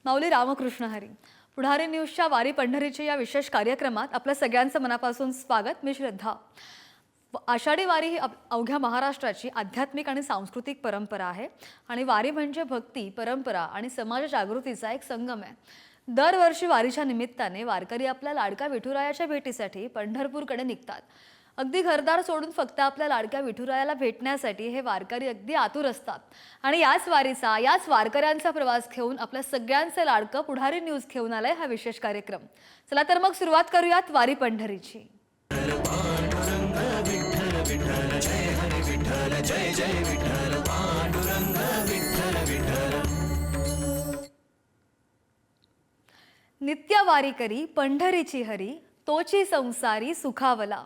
माऊली रामकृष्ण हरी. पुढारी न्यूजच्या वारी पंढरीच्या या विशेष कार्यक्रमात आपल्या सगळ्यांचं मनापासून स्वागत. मी श्रद्धा. आषाढी वारी ही अवघ्या महाराष्ट्राची आध्यात्मिक आणि सांस्कृतिक परंपरा आहे आणि वारी म्हणजे भक्ती, परंपरा आणि समाज जागृतीचा एक संगम आहे. दरवर्षी वारीच्या निमित्ताने वारकरी आपल्या लाडक्या विठुरायाच्या भेटीसाठी पंढरपूरकडे निघतात. अगदी घरदार सोडून फक्त आपल्या लाडक्या विठुरायाला भेटण्यासाठी हे वारकरी अगदी आतुर असतात आणि याच वारीचा, याच वारकऱ्यांचा प्रवास घेऊन आपल्या सगळ्यांचे लाडकं पुढारी न्यूज घेऊन आलाय हा विशेष कार्यक्रम. चला तर मग सुरुवात करूयात वारी पंढरीची. नित्य वारी करी पंढरीची हरी, तोची संसारी सुखावला.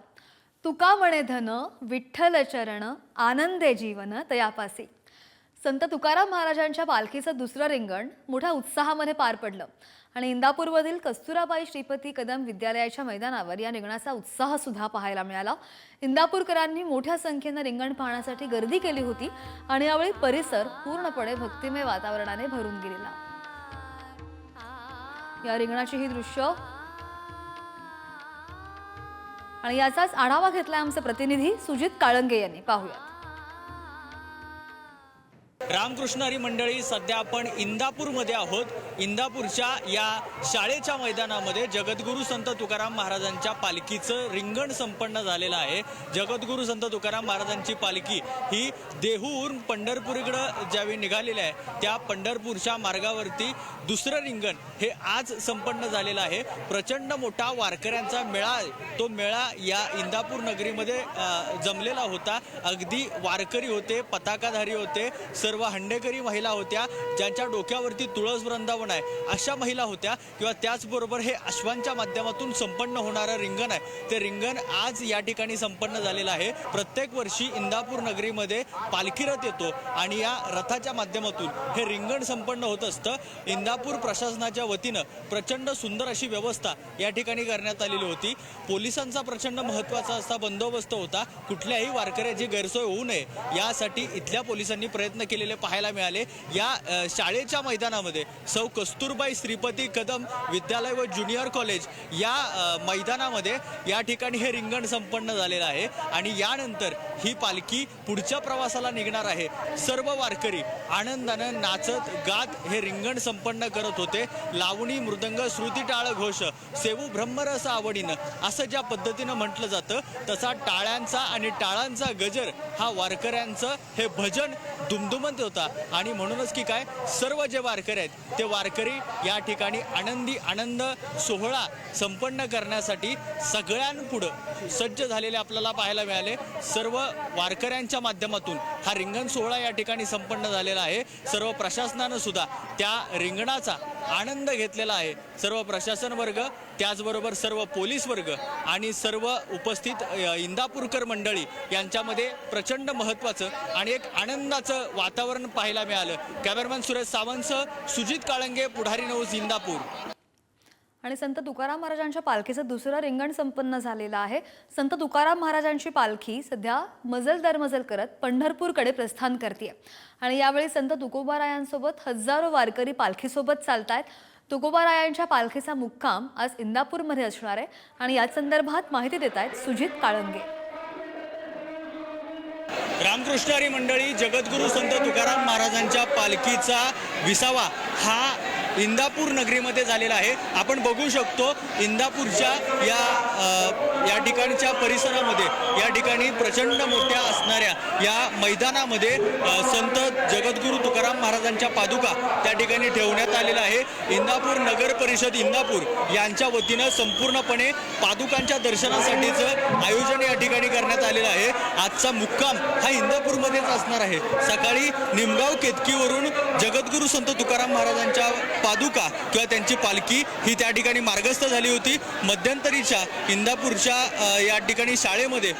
तुका म्हणे धन विठ्ठल चरण, आनंदे जीवन तयापासी. संत तुकाराम महाराजांच्या पालखीचं दुसरं रिंगण मोठ्या उत्साहामध्ये पार पडलं आणि इंदापूरमधील कस्तुराबाई श्रीपती कदम विद्यालयाच्या मैदानावर या रिंगणाचा उत्साह सुद्धा पाहायला मिळाला. इंदापूरकरांनी मोठ्या संख्येने रिंगण पाहण्यासाठी गर्दी केली होती आणि यावेळी परिसर पूर्णपणे भक्तिमय वातावरणाने भरून गेलेला. या रिंगणाची ही दृश्य आणि याचाच आढावा घेतलाय आमचे प्रतिनिधी सुजित काळंगे यांनी. पाहूया. रामकृष्ण हरी मंडळी, सध्या आपण इंदापूरमध्ये आहोत. इंदापूरच्या या शाळेच्या मैदानामध्ये जगद्गुरू संत तुकाराम महाराजांच्या पालखीचं रिंगण संपन्न झालेलं आहे. जगद्गुरू संत तुकाराम महाराजांची पालखी ही देहूहून पंढरपूरकडे ज्यावेळी निघालेली आहे त्या पंढरपूरच्या मार्गावरती दुसरं रिंगण हे आज संपन्न झालेलं आहे. प्रचंड मोठा वारकऱ्यांचा मेळा आहे. तो मेळा या इंदापूर नगरीमध्ये जमलेला होता. अगदी वारकरी होते, पताकाधारी होते, सर्व हंडेकरी महिला होत्या, ज्यांच्या डोक्यावरती तुळस वृंदावन आहे अशा महिला होत्या. किंवा त्याचबरोबर हे अश्वांच्या माध्यमातून संपन्न होणारं रिंगण आहे, ते रिंगण आज या ठिकाणी संपन्न झालेलं आहे. प्रत्येक वर्षी इंदापूर नगरीमध्ये पालखी रथ येतो आणि या रथाच्या माध्यमातून हे रिंगण संपन्न होत असतं. इंदापूर प्रशासनाच्या वतीनं प्रचंड सुंदर अशी व्यवस्था या ठिकाणी करण्यात आलेली होती. पोलिसांचा प्रचंड महत्त्वाचा असा बंदोबस्त होता. कुठल्याही वारकऱ्याची गैरसोय होऊ नये यासाठी इथल्या पोलिसांनी प्रयत्न केलेले पाहायला मिळाले. या शाळेच्या मैदानामध्ये सौ कस्तुरबाई श्रीपती कदम विद्यालय व ज्युनियर कॉलेज या मैदानामध्ये या ठिकाणी हे रिंगण संपन्न झालेलं आहे आणि यानंतर ही पालखी पुढच्या प्रवासाला निघणार आहे. सर्व वारकरी आनंदानं नाचत गात हे रिंगण संपन्न करत होते. लावणी, मृदंग, श्रुती, टाळ, घोष, सेवू ब्रह्मरस आवडीनं असं ज्या पद्धतीनं म्हटलं जातं तसा टाळ्यांचा आणि टाळांचा गजर हा वारकऱ्यांचं हे भजन दुमदुमत होता. आणि म्हणूनच की काय, सर्व जे वारकरी आहेत ते वारकरी या ठिकाणी आनंद सोहळा संपन्न करण्यासाठी सगळ्यांपुढं सज्ज झालेले आपल्याला पाहायला मिळाले. सर्व वारकऱ्यांच्या माध्यमातून हा रिंगण सोहळा या ठिकाणी संपन्न झालेला आहे. सर्व प्रशासनानं सुद्धा त्या रिंगणाचा आनंद घेतलेला आहे. सर्व प्रशासन वर्ग, त्याचबरोबर सर्व पोलीस वर्ग आणि सर्व उपस्थित इंदापूरकर मंडळी यांच्यामध्ये प्रचंड महत्त्वाचं आणि एक आनंदाचं वातावरण पाहायला मिळालं. कॅमेरामॅन सुरेश सावंतसह सुजित काळंगे, पुढारी न्यूज, इंदापूर. आणि संत तुकाराम महाराजांच्या पालखीचं दुसरं रिंगण संपन्न झालेलं आहे. संत तुकाराम महाराजांची पालखी सध्या मजल दरमजल करत पंढरपूरकडे प्रस्थान करते आणि यावेळी संत तुकोबारायांसोबत हजारो वारकरी पालखीसोबत चालतायत. तुकोबारायांच्या पालखीचा मुक्काम आज इंदापूरमध्ये असणार आहे आणि याच संदर्भात माहिती देत आहेत सुजित काळंगे. रामकृष्ण हरी मंडळी, जगद्गुरू संत तुकाराम महाराजांच्या पालखीचा विसावा हा इंदापूर नगरीमध्ये झालेला आहे. आपण बघू शकतो इंदापूरच्या या ठिकाणच्या परिसरामध्ये या ठिकाणी प्रचंड मोठ्या असणाऱ्या या मैदानामध्ये संत जगद्गुरू तुकाराम महाराजांच्या पादुका त्या ठिकाणी ठेवण्यात आलेला आहे. इंदापूर नगर परिषद इंदापूर यांच्या वतीनं संपूर्णपणे पादुकांच्या दर्शनासाठीचं आयोजन या ठिकाणी करण्यात आलेलं आहे. आजचा मुक्काम हा इंदापूरमध्येच असणार आहे. सकाळी निमगाव केतकीवरून जगद्गुरू संत तुकाराम महाराजांच्या पादुका किंवा त्यांची पालखी ही त्या ठिकाणी मार्गस्थ झाली होती. मध्यंतरीच्या इंदापूरच्या या ठिकाणी शाळेमध्ये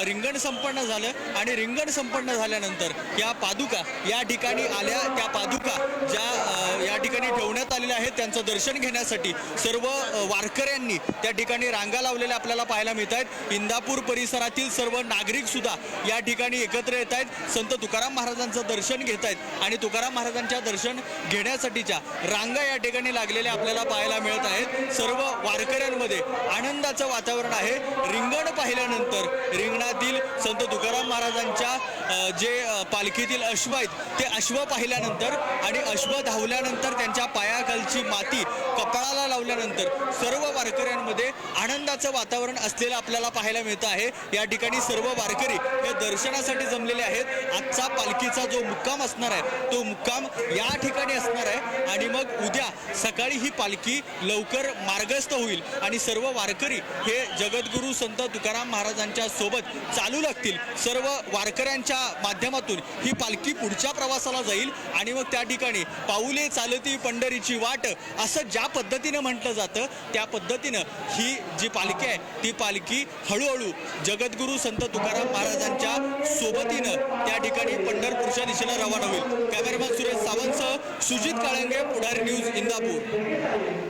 रिंगण संपन्न झालं आणि रिंगण संपन्न झाल्यानंतर या पादुका या ठिकाणी आल्या. त्या पादुका ज्या या ठिकाणी ठेवण्यात आलेल्या आहेत त्यांचं दर्शन घेण्यासाठी सर्व वारकऱ्यांनी त्या ठिकाणी रांगा लावलेल्या आपल्याला पाहायला मिळत आहेत. इंदापूर परिसरातील सर्व नागरिक सुद्धा या ठिकाणी एकत्र येत आहेत, संत तुकाराम महाराजांचं दर्शन घेत आहेत आणि तुकाराम महाराजांच्या दर्शन घेण्यासाठीच्या रांगा या ठिकाणी लागलेल्या आपल्याला पाहायला मिळत आहेत. सर्व वारकऱ्यांमध्ये आनंदाचं वातावरण आहे. रिंगण पाहिल्यानंतर रिंगणातील संत तुकाराम महाराजांच्या जे पालखीतील अश्व आहेत ते अश्व पाहिल्यानंतर आणि अश्व धावल्यानंतर त्यांच्या पायाखालची माती कपाळाला लावल्यानंतर सर्व वारकऱ्यांमध्ये आनंदाचं वातावरण असलेलं आपल्याला पाहायला मिळतं आहे. या ठिकाणी सर्व वारकरी हे दर्शनासाठी जमलेले आहेत. आजचा पालखीचा जो मुक्काम असणार आहे तो मुक्काम या ठिकाणी असणार आहे आणि मग उद्या सकाळी ही पालखी लवकर मार्गस्थ होईल आणि सर्व वारकरी हे जगद्गुरू संत तुकाराम महाराजांच्या सोबत चालू लागतील. सर्व वारकऱ्यांच्या माध्यमातून ही पालखी पुढच्या प्रवासाला जाईल आणि मग त्या ठिकाणी पाऊले चालती पंढरीची वाट असं ज्या पद्धतीनं म्हटलं जातं त्या पद्धतीनं ही जी पालखी आहे ती पालखी हळूहळू जगद्गुरू संत तुकाराम महाराजांच्या सोबतीनं त्या ठिकाणी पंढरपूरच्या दिशेनं रवाना होईल. कॅमेरामॅन सुरेश सावंतसह सुजित काळंगे, पुढारी न्यूज, इंदापूर.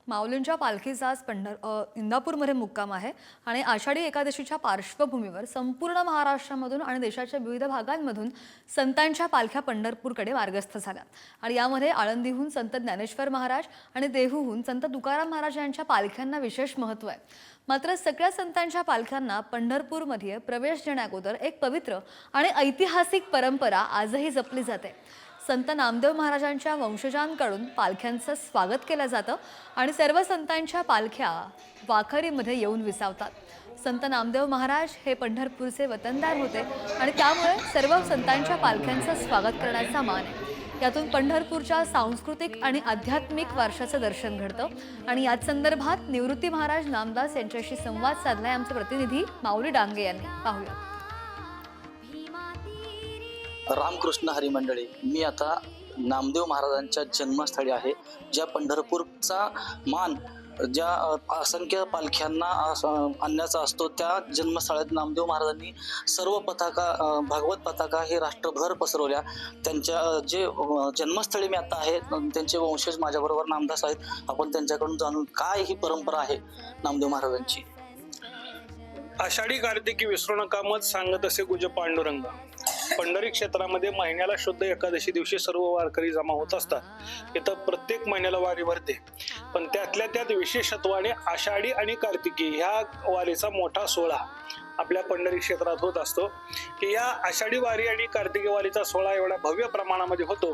माऊलींच्या पालखीचा आज इंदापूरमध्ये मुक्काम आहे आणि आषाढी एकादशीच्या पार्श्वभूमीवर संपूर्ण महाराष्ट्रामधून आणि देशाच्या विविध भागांमधून संतांच्या पालख्या पंढरपूरकडे मार्गस्थ झाल्या आणि यामध्ये आळंदीहून संत ज्ञानेश्वर महाराज आणि देहूहून संत तुकाराम महाराज यांच्या पालख्यांना विशेष महत्त्व आहे. मात्र सगळ्या संतांच्या पालख्यांना पंढरपूरमध्ये प्रवेश देण्याअगोदर एक पवित्र आणि ऐतिहासिक परंपरा आजही जपली जाते. संत नामदेव महाराजांच्या वंशजांकडून पालख्यांचं स्वागत केलं जातं आणि सर्व संतांच्या पालख्या वाखरीमध्ये येऊन विसावतात. संत नामदेव महाराज हे पंढरपूरचे वतनदार होते आणि त्यामुळे सर्व संतांच्या पालख्यांचं स्वागत करण्याचा मान आहे. यातून पंढरपूरच्या सांस्कृतिक आणि आध्यात्मिक वारशाचं दर्शन घडतं आणि याच संदर्भात निवृत्ती महाराज नामदास यांच्याशी संवाद साधलाय आमचे प्रतिनिधी माऊली डांगे यांनी. पाहूया. रामकृष्ण हरी मंडळी, मी आता नामदेव महाराजांच्या जन्मस्थळी आहे. ज्या पंढरपूरचा मान ज्या असंख्य पालख्यांना आणण्याचा असतो त्या जन्मस्थळात नामदेव महाराजांनी सर्व पताका, भागवत पताका हे राष्ट्रभर पसरवल्या. त्यांच्या जे जन्मस्थळी मी आता आहे त्यांचे वंशज माझ्याबरोबर नामदास आहेत. आपण त्यांच्याकडून जाणून काय ही परंपरा आहे नामदेव महाराजांची. आषाढी कार्तिकी विसरू नका मत सांगत असे गुज पांडुरंग. पंढरी क्षेत्रामध्ये महिन्याला शुद्ध एकादशी दिवशी सर्व वारकरी जमा होत असतात. इथं प्रत्येक महिन्याला वारी भरते, पण त्यातल्या त्यात विशेषत्वाने आषाढी आणि कार्तिकी ह्या वारीचा मोठा सोहळा आपल्या पंढरी क्षेत्रात होत असतो. की या आषाढी वारी आणि कार्तिकी वारीचा सोहळा एवढ्या भव्य प्रमाणामध्ये होतो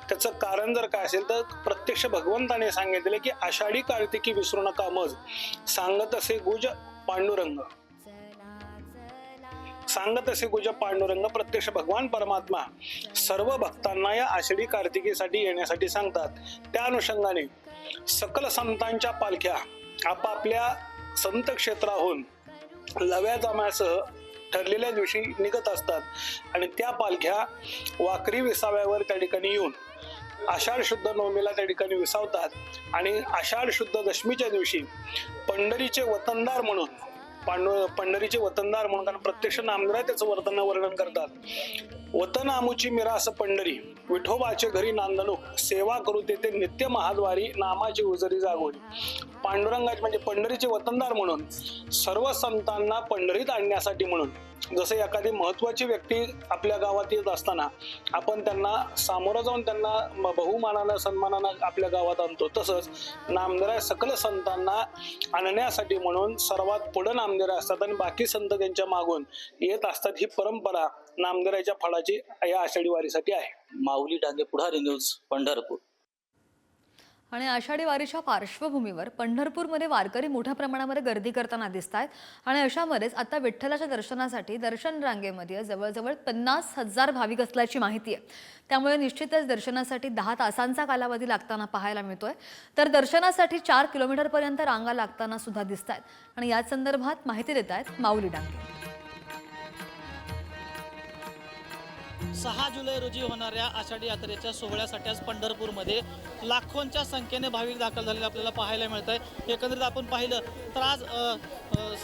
त्याचं कारण जर काय असेल तर प्रत्यक्ष भगवंताने सांगितले की आषाढी कार्तिकी विसरू नका मज सांगत असे गुज पांडुरंग. सांगत असे गुज पांडुरंग. प्रत्यक्ष भगवान परमात्मा सर्व भक्तांना या आषाढी कार्तिकीसाठी येण्यासाठी सांगतात. त्या अनुषंगाने सकल संतांच्या पालख्या आपापल्या संत क्षेत्राहून लव्या जमासह ठरलेल्या दिवशी निघत असतात आणि त्या पालख्या वाकरी विसाव्यावर त्या ठिकाणी येऊन आषाढ शुद्ध नवमीला त्या ठिकाणी विसावतात आणि आषाढ शुद्ध दशमीच्या दिवशी पंढरीचे वतनदार म्हणून पंढरीचे वतनदार म्हणून कारण प्रत्यक्ष नामदेव त्याचं वर्णन करतात. वतन आमुची मिरास पंढरी विठोबाचे घरी नांदणूक सेवा करू तेथे नित्य महाद्वारी नामाची उजरी जागोरी. पांडुरंगाचे म्हणजे पंढरीचे वतनदार म्हणून सर्व संतांना पंढरीत आणण्यासाठी म्हणून जसे एखादी महत्वाची व्यक्ती आपल्या गावात येत असताना आपण त्यांना सामोरं जाऊन त्यांना बहुमानानं सन्मानानं आपल्या गावात आणतो, तसंच नामदेव सकल संतांना आणण्यासाठी म्हणून सर्वात पुढे नामदेव असतात आणि बाकी संत त्यांच्या मागून येत असतात. ही परंपरा नामदेवाच्या फळाची या आषाढी वारीसाठी आहे. माऊली डांगे, पुढारी न्यूज, पंढरपूर. आणि आषाढी वारीच्या पार्श्वभूमीवर पंढरपूरमध्ये वारकरी मोठ्या प्रमाणामध्ये गर्दी करताना दिसत आहेत आणि अशामध्येच आता विठ्ठलाच्या दर्शनासाठी दर्शन रांगेमध्ये जवळजवळ 50,000 भाविक असल्याची माहिती आहे. त्यामुळे निश्चितच दर्शनासाठी 10 तासांचा कालावधी लागताना पाहायला मिळतोय. तर दर्शनासाठी 4 किलोमीटरपर्यंत रांगा लागताना सुद्धा दिसत आहेत आणि याच संदर्भात माहिती देत आहेत माऊली डांगे. 6 जुलै रोजी होणाऱ्या आषाढी यात्रेच्या सोहळ्यासाठी आज पंढरपूरमध्ये लाखोंच्या संख्येने भाविक दाखल झालेले आपल्याला पाहायला मिळत आहे. एकंदरीत आपण पाहिलं तर आज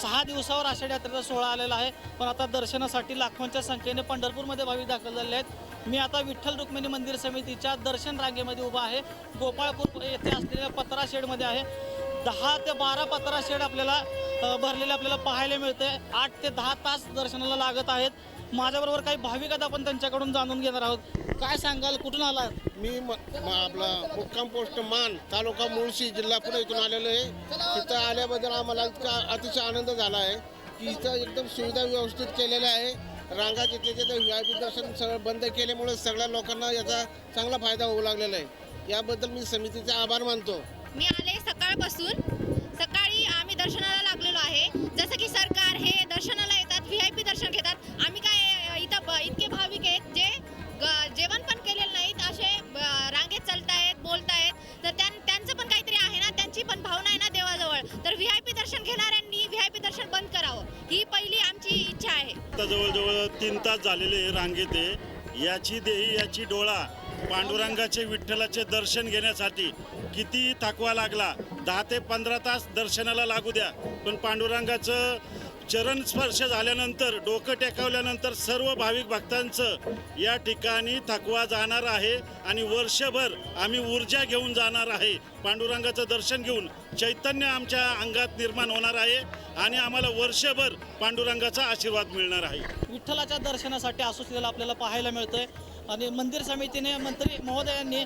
6 दिवसावर आषाढी यात्रेचा सोहळा आलेला आहे, पण आता दर्शनासाठी लाखोंच्या संख्येने पंढरपूरमध्ये भाविक दाखल झालेले आहेत. मी आता विठ्ठल रुक्मिणी मंदिर समितीच्या दर्शन रांगेमध्ये उभा आहे. गोपाळपूर येथे असलेल्या पत्रा शेडमध्ये आहे. 10 ते 12 पत्रा शेड आपल्याला भरलेले आपल्याला पाहायला मिळते. 8 ते 10 तास दर्शनाला लागत आहेत. माझ्याबरोबर काही भाविक आहेत, आपण त्यांच्याकडून जाणून घेणार आहोत. काय सांगाल, कुठून आला? मी आपला मुक्काम पोस्ट मान तालुका मुळशी जिल्हा पुणे इथून आलेलो आहे. तिथं आल्याबद्दल आम्हाला इतका अतिशय आनंद झाला आहे की इथं एकदम सुविधा व्यवस्थित केलेल्या आहे. रांगा जिथे तिथे VIP दर्शन सगळं बंद केल्यामुळे सगळ्या लोकांना याचा चांगला फायदा होऊ लागलेला आहे. याबद्दल मी समितीचे आभार मानतो. मी आले सकाळी आम्ही दर्शनाला लागलेलो आहे. जसं की सरकार हे दर्शनाला येतात, VIP दर्शन घेतात. आम्ही काय इथं इतके भाविक आहेत जे जेवण पण केलेलं नाहीत, असे रांगेत चालतायत, बोलतायत. तर त्यांचं पण काहीतरी आहे ना, त्यांची पण भावना आहे ना देवाजवळ. तर VIP दर्शन घेणाऱ्यांनी VIP दर्शन बंद करावं, ही पहिली आमची इच्छा आहे. आता जवळजवळ 3 तास झालेले रांगेत आहे. याची देही याची डोळा पांडुरंगाचे विठ्ठलाचे दर्शन घेण्यासाठी किती थकवा लागला. 10 ते 15 तास दर्शनाला लागू द्या, पण पांडुरंगाचं चरण स्पर्श झाल्यानंतर, डोकं टेकवल्यानंतर सर्व भाविक भक्तांचं या ठिकाणी थकवा जाणार आहे आणि वर्षभर आम्ही ऊर्जा घेऊन जाणार आहे. पांडुरंगाचं दर्शन घेऊन चैतन्य आमच्या अंगात निर्माण होणार आहे आणि आम्हाला वर्षभर पांडुरंगाचा आशीर्वाद मिळणार आहे. विठ्ठलाच्या दर्शनासाठी असोसिएशनला आपल्याला पाहायला मिळतंय आणि मंदिर समितीने, मंत्री महोदयांनी,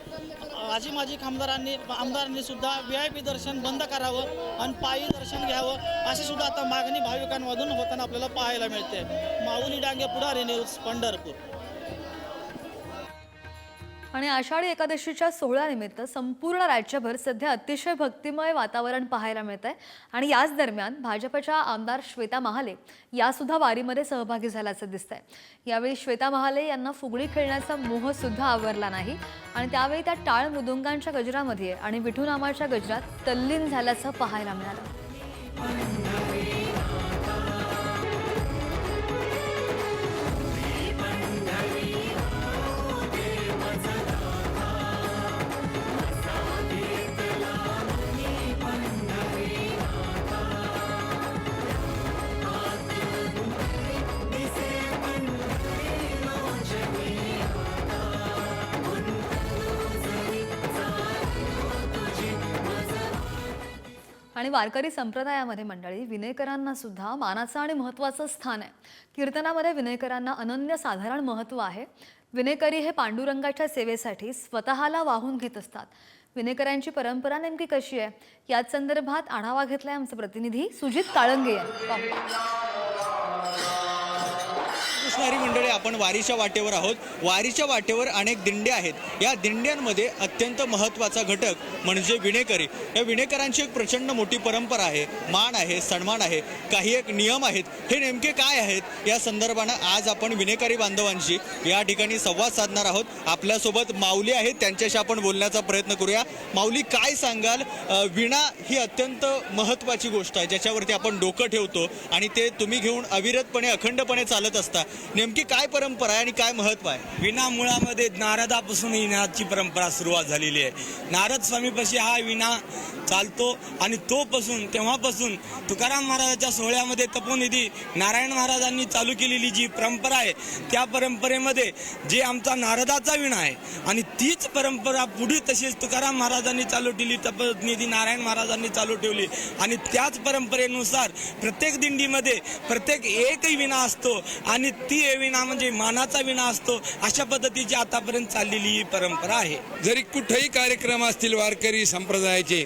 आजी माजी आमदारांनी सुद्धा VIP दर्शन बंद करावं आणि पायी दर्शन घ्यावं, अशी सुद्धा आता मागणी भाविकांमधून होताना आपल्याला पाहायला मिळते. माऊली डांगे, पुढारी न्यूज, पंढरपूर. आणि आषाढी एकादशीच्या सोहळ्यानिमित्त संपूर्ण राज्यभर सध्या अतिशय भक्तिमय वातावरण पाहायला मिळत आहे. आणि याच दरम्यान भाजपच्या आमदार श्वेता महाले यासुद्धा वारीमध्ये सहभागी झाल्याचं दिसतंय. यावेळी श्वेता महाले यांना फुगडी खेळण्याचा मोह सुद्धा आवरला नाही आणि त्यावेळी त्या टाळ मृदुंगांच्या गजरामध्ये आणि विठुनामाच्या गजरात तल्लीन झाल्याचं पाहायला मिळालं. आणि वारकरी संप्रदायामध्ये मंडळी विनेकरांना सुद्धा मानाचं आणि महत्त्वाचं स्थान आहे. कीर्तनामध्ये विनेकरांना अनन्यसाधारण महत्त्व आहे. विनेकरी हे पांडुरंगाच्या सेवेसाठी स्वतःला वाहून घेत असतात. विनेकरांची परंपरा नेमकी कशी आहे याच संदर्भात आढावा घेतलाय आमचे प्रतिनिधी सुजित काळंगे यांनी. पाहूया. कृष्णारी मंडळी, आपण वारीच्या वाटेवर आहोत. वारीच्या वाटेवर अनेक दिंड्या आहेत. या दिंड्यांमध्ये अत्यंत महत्त्वाचा घटक म्हणजे विणेकरी. या विणेकरांची एक प्रचंड मोठी परंपरा आहे, मान आहे, सन्मान आहे, काही एक नियम आहेत. हे नेमके काय आहेत या संदर्भानं आज आपण विणेकरी बांधवांशी या ठिकाणी संवाद साधणार आहोत. आपल्यासोबत माऊली आहेत, त्यांच्याशी आपण बोलण्याचा प्रयत्न करूया. माऊली, काय सांगाल? विणा ही अत्यंत महत्त्वाची गोष्ट आहे ज्याच्यावरती आपण डोकं ठेवतो आणि ते तुम्ही घेऊन अविरतपणे अखंडपणे चालत असता. नेमकी काय परंपरा आहे आणि काय महत्व आहे? विणा मुळामध्ये नारदापासून विणाची परंपरा सुरुवात झालेली आहे. नारद स्वामीपाशी हा विणा चालतो आणि तेव्हापासून तुकाराम महाराजांच्या सोहळ्यामध्ये तपोनिधी नारायण महाराजांनी चालू केलेली जी परंपरा आहे, त्या परंपरेमध्ये जे आमचा नारदाचा विणा आहे आणि तीच परंपरा पुढे तशीच तुकाराम महाराजांनी चालू ठेवली, तपोनिधी नारायण महाराजांनी चालू ठेवली आणि त्याच परंपरेनुसार प्रत्येक दिंडीमध्ये प्रत्येक एकही विणा असतो आणि ती विणा म्हणजे मानाचा विणा असतो. अशा पद्धतीची आतापर्यंत चाललेली ही परंपरा आहे. जरी कुठेही कार्यक्रम असतील वारकरी संप्रदायाचे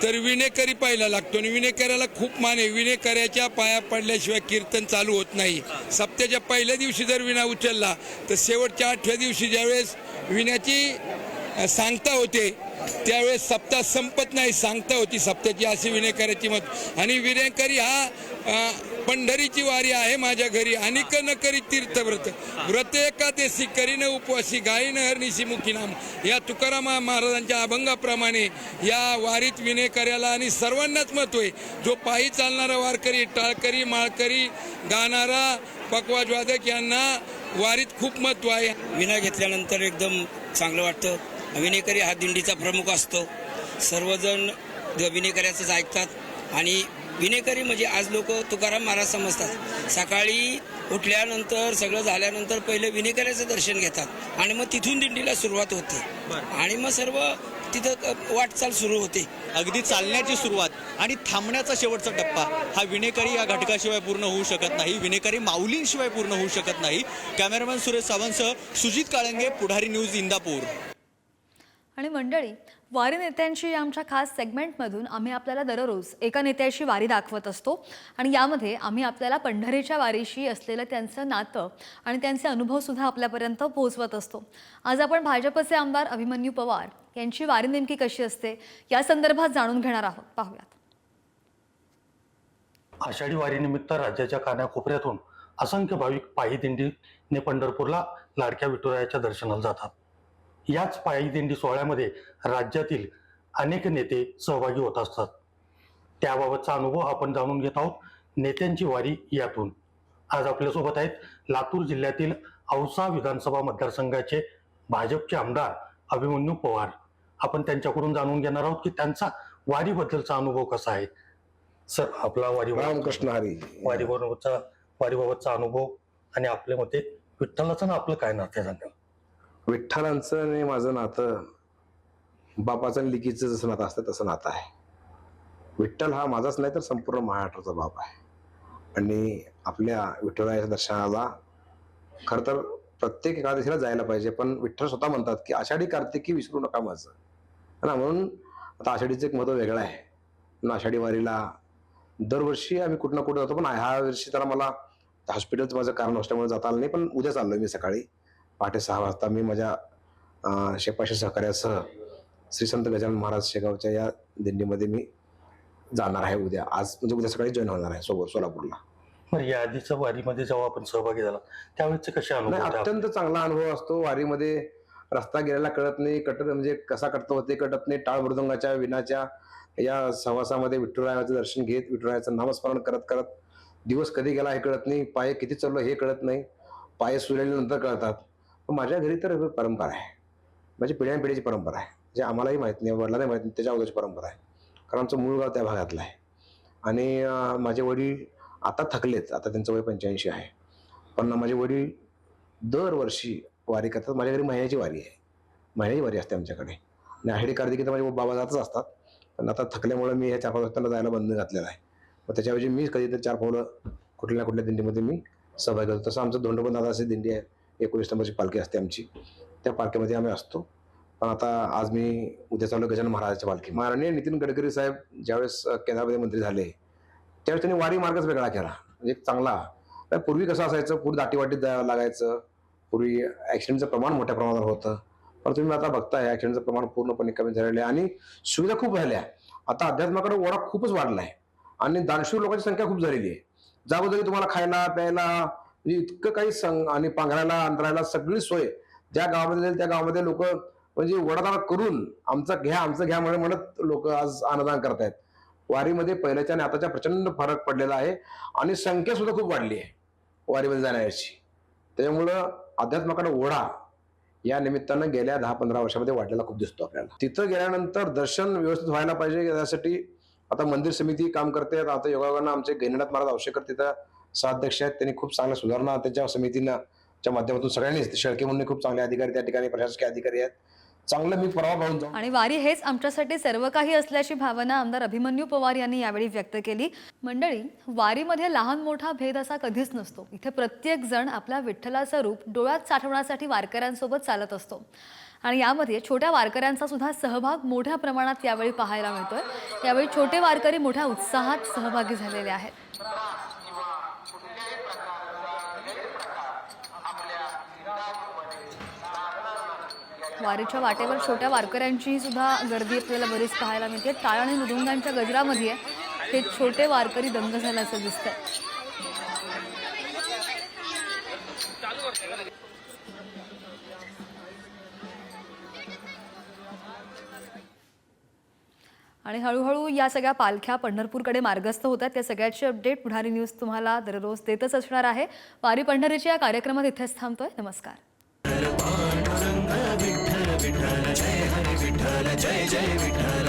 तर विणेकरी पाहायला लागतो आणि विणेकऱ्याला खूप मान आहे. विणेकऱ्याच्या पाया पडल्याशिवाय कीर्तन चालू होत नाही. सप्त्याच्या पहिल्या दिवशी जर विणा उचलला तर शेवटच्या 8व्या दिवशी ज्यावेळेस विण्याची सांगता होते त्यावेळेस सप्ताह संपत नाही, सांगता होती सप्त्याची, अशी विणेकऱ्याची मत. आणि विणेकरी हा पंढरीची वारी आहे माझ्या घरी, अनिक न करी तीर्थव्रत, व्रत एकादशी करीन उपवासी, गायीन हरनिशी मुखी नाम. या तुकाराम महाराजांच्या अभंगाप्रमाणे या वारीत विणेकऱ्याला आणि सर्वांनाच महत्व आहे. जो पायी चालणारा वारकरी, टाळकरी, माळकरी, गाणारा, पकवाजवादक यांना वारीत खूप महत्व आहे. विणा घेतल्यानंतर एकदम चांगलं वाटतं. विणेकरी हा दिंडीचा प्रमुख असतो. सर्वजण विणेकऱ्याचंच ऐकतात आणि विणेकरी म्हणजे आज लोक तुकाराम महाराज समजतात. सकाळी उठल्यानंतर सगळं झाल्यानंतर पहिले विणेकऱ्याचं दर्शन घेतात आणि मग तिथून दिंडीला सुरुवात होते आणि मग सर्व तिथं वाटचाल सुरू होते. अगदी चालण्याची सुरुवात आणि थांबण्याचा शेवटचा टप्पा हा विणेकरी या घटकाशिवाय पूर्ण होऊ शकत नाही. विणेकरी माऊलींशिवाय पूर्ण होऊ शकत नाही. कॅमेरामॅन सुरेश सावंतसह सुजित काळंगे, पुढारी न्यूज, इंदापूर. आणि मंडळी, वारी नेत्यांची या आमच्या खास सेगमेंटमधून आम्ही आपल्याला दररोज एका नेत्याची वारी दाखवत असतो आणि यामध्ये आम्ही आपल्याला पंढरीच्या वारीशी असलेलं त्यांचं नातं आणि त्यांचे अनुभवसुद्धा आपल्यापर्यंत पोहोचवत असतो. आज आपण भाजपचे आमदार अभिमन्यू पवार यांची वारी नेमकी कशी असते या संदर्भात जाणून घेणार आहोत. पाहूयात. आषाढी वारीनिमित्त राज्याच्या कानाकोपऱ्यातून असंख्य भाविक पायी दिंडीने पंढरपूरला लाडक्या विठुरायाच्या दर्शनाला जातात. याच पायी दिंडी सोहळ्यामध्ये राज्यातील अनेक नेते सहभागी होत असतात. त्याबाबतचा अनुभव आपण जाणून घेत आहोत नेत्यांची वारी यातून. आज आपल्यासोबत आहेत लातूर जिल्ह्यातील औसा विधानसभा मतदारसंघाचे भाजपचे आमदार अभिमन्यू पवार. आपण त्यांच्याकडून जाणून घेणार आहोत की त्यांचा वारीबद्दलचा अनुभव कसा आहे. सर, आपला रामकृष्ण हरी. वारीबाबतचा अनुभव आणि आपल्या मते विठ्ठलाचं ना आपलं काय नातं सांगा. विठ्ठलांचं आणि माझं नातं बापाचं आणि लिकीचं जसं नातं असतं तसं नातं आहे. विठ्ठल हा माझाच नाही तर संपूर्ण महाराष्ट्राचा बाप आहे. आणि आपल्या विठ्ठलाच्या दर्शनाला खरं तर प्रत्येक एकादशीला जायला पाहिजे, पण विठ्ठल स्वतः म्हणतात की आषाढी कार्तिकी विसरू नका माझं ना. म्हणून आता आषाढीचं एक महत्त्व वेगळं आहे. म्हणून आषाढी वारीला दरवर्षी आम्ही कुठं ना कुठं जातो, पण ह्या वर्षी तर मला हॉस्पिटलचं माझं कारण असल्यामुळे जाता आलं नाही. पण उद्या चाललोय मी सकाळी पहाटे 6 वाजता. मी माझ्या शेपाशी सहकार्यासह श्री संत गजानन महाराज शेगावच्या या दिंडीमध्ये मी जाणार आहे उद्या. आज म्हणजे उद्या सकाळी जॉईन होणार आहे सोलापूरला. बरं, या आधीच्या वारीमध्ये जेव्हा आपण सहभागी झाला त्यावेळेचे कसे अनुभव नाही, होते? अत्यंत चांगला अनुभव असतो. वारीमध्ये रस्ता गेलेला कळत नाही, म्हणजे कसा कटतो होते कळत नाही. टाळ मृदंगाच्या विनाच्या या सहवासामध्ये विठुरायाचं दर्शन घेत विठुरायाचं नामस्मरण करत करत दिवस कधी गेला हे कळत नाही. पाय किती चाललो हे कळत नाही. पाय सुरल्यानंतर कळतात. पण माझ्या घरी तर परंपरा आहे, म्हणजे पिढ्यानपिढीची परंपरा आहे, जे आम्हालाही माहित नाही, वडिलांनाही माहित नाही, त्याच्या अगोदरची परंपरा आहे. कारण आमचं मूळ गाव त्या भागातलं आहे. आणि माझे वडील आता थकलेत, आता त्यांचं वय 85 आहे. पण माझे वडील दरवर्षी वारी करतात. माझ्या घरी महिन्याची वारी आहे, महिन्याची वारी असते आमच्याकडे. आणि आषाढी कार्तिकी तर माझे बाबा जातच असतात, पण आता थकल्यामुळे मी ह्या 4-5 वाजता जायला बंद घातलेला आहे. मग त्याच्याऐवजी मी कधीतरी 4 पावलं कुठल्या ना कुठल्या दिंडीमध्ये मी सहभागी होतो. तसं आमचं धोंडोबा दादाची दिंडी आहे, 19 नंबरची पालखी असते आमची, त्या पालखीमध्ये आम्ही असतो. पण आता आज मी उद्या चालू गजानन महाराजाच्या पालखी. माननीय नितीन गडकरी साहेब ज्यावेळेस केंद्रामध्ये मंत्री झाले त्यावेळेस त्यांनी वारी मार्गच वेगळा केला, म्हणजे चांगला. पूर्वी कसं असायचं, पूर्वी दाटीवाटीत जायला लागायचं, पूर्वी ॲक्सिडेंटचं प्रमाण मोठ्या प्रमाणावर होतं. पण तुम्ही आता बघताय ॲक्सिडेंटचं प्रमाण पूर्णपणे कमी झालेलं आहे आणि सुविधा खूप झाल्या. आता अध्यात्माकडे ओढा खूपच वाढला आहे आणि दानशूर लोकांची संख्या खूप झालेली आहे. जागोजागी तुम्हाला खायला प्यायला म्हणजे इतकं काही आणि पांघरायला अंतरायला सगळी सोय ज्या गावामध्ये जाईल त्या गावामध्ये लोक म्हणजे वडादार करून आमचं घ्या म्हणत लोक आज अन्नदान करतायत. वारीमध्ये पहिल्याच्या आणि आताच्या प्रचंड फरक पडलेला आहे आणि संख्या सुद्धा खूप वाढली आहे वारीमध्ये जाण्याची. त्याच्यामुळं अध्यात्माकडे ओढा या निमित्तानं गेल्या 10-15 वर्षामध्ये वाढलेला खूप दिसतो आपल्याला. तिथं गेल्यानंतर दर्शन व्यवस्थित व्हायला पाहिजे, यासाठी आता मंदिर समिती काम करते. आता योगायोगानं आमचे गैनीनाथ महाराज आवश्यकर तिथं सहअध्यक्ष आहेत, त्यांनी खूप चांगल्या सुधारणा त्यांच्या समितीच्या माध्यमातून सगळ्यांनी, शेळके म्हणून खूप चांगले अधिकारी त्या ठिकाणी प्रशासकीय अधिकारी आहेत. चांगलं मी परवा पाहून जाऊन. आणि वारी हेच आमच्यासाठी सर्व काही असल्याची भावना आमदार अभिमन्यू पवार यांनी यावेळी व्यक्त केली. मंडळी, वारीमध्ये लहान मोठा भेद असा कधीच नसतो. इथे प्रत्येक जण आपल्या विठ्ठलाचं रूप डोळ्यात साठवण्यासाठी वारकऱ्यांसोबत चालत असतो आणि यामध्ये छोट्या वारकऱ्यांचा सुद्धा सहभाग मोठ्या प्रमाणात यावेळी पाहायला मिळतोय. यावेळी छोटे वारकरी मोठ्या उत्साहात सहभागी झालेले आहेत. वारीच्या वाटेवर छोट्या वारकऱ्यांची सुद्धा गर्दी आपल्याला बरीच पाहायला मिळते. टाळ आणि मृदुंगांच्या गजरामध्ये हे छोटे वारकरी दंग झाल्याचं दिसतंय. आणि हळूहळू या सगळ्या पालख्या पंढरपूरकडे मार्गस्थ होतात. त्या सगळ्याचे अपडेट पुढारी न्यूज तुम्हाला दररोज देतच असणार आहे. वारी पंढरीच्या या कार्यक्रमात इथेच थांबतोय. नमस्कार. विठ्ठल विठ्ठल जय हरी विठ्ठल जय जय विठ्ठल.